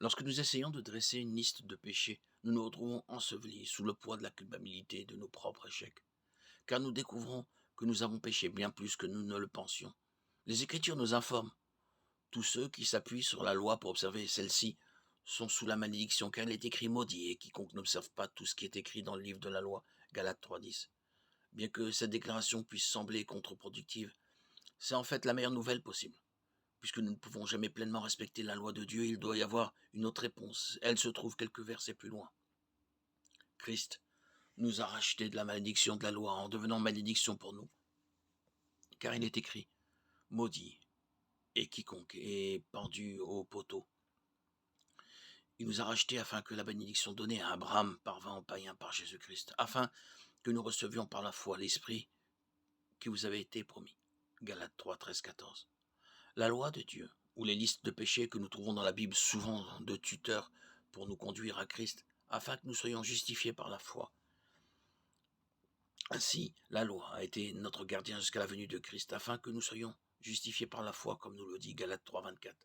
Lorsque nous essayons de dresser une liste de péchés, nous nous retrouvons ensevelis sous le poids de la culpabilité de nos propres échecs, car nous découvrons que nous avons péché bien plus que nous ne le pensions. Les Écritures nous informent, tous ceux qui s'appuient sur la loi pour observer celle-ci sont sous la malédiction, car il est écrit maudit, et quiconque n'observe pas tout ce qui est écrit dans le livre de la loi, Galates 3.10. Bien que cette déclaration puisse sembler contre-productive, c'est en fait la meilleure nouvelle possible. Puisque nous ne pouvons jamais pleinement respecter la loi de Dieu, il doit y avoir une autre réponse. Elle se trouve quelques versets plus loin. Christ nous a rachetés de la malédiction de la loi en devenant malédiction pour nous. Car il est écrit, maudit est quiconque est pendu au poteau. Il nous a rachetés afin que la bénédiction donnée à Abraham parvint aux païens par Jésus-Christ, afin que nous recevions par la foi l'Esprit qui vous avait été promis. Galates 3, 13, 14. La loi de Dieu, ou les listes de péchés que nous trouvons dans la Bible, souvent de tuteurs pour nous conduire à Christ, afin que nous soyons justifiés par la foi. Ainsi, la loi a été notre gardien jusqu'à la venue de Christ, afin que nous soyons justifiés par la foi, comme nous le dit Galates 3, 24.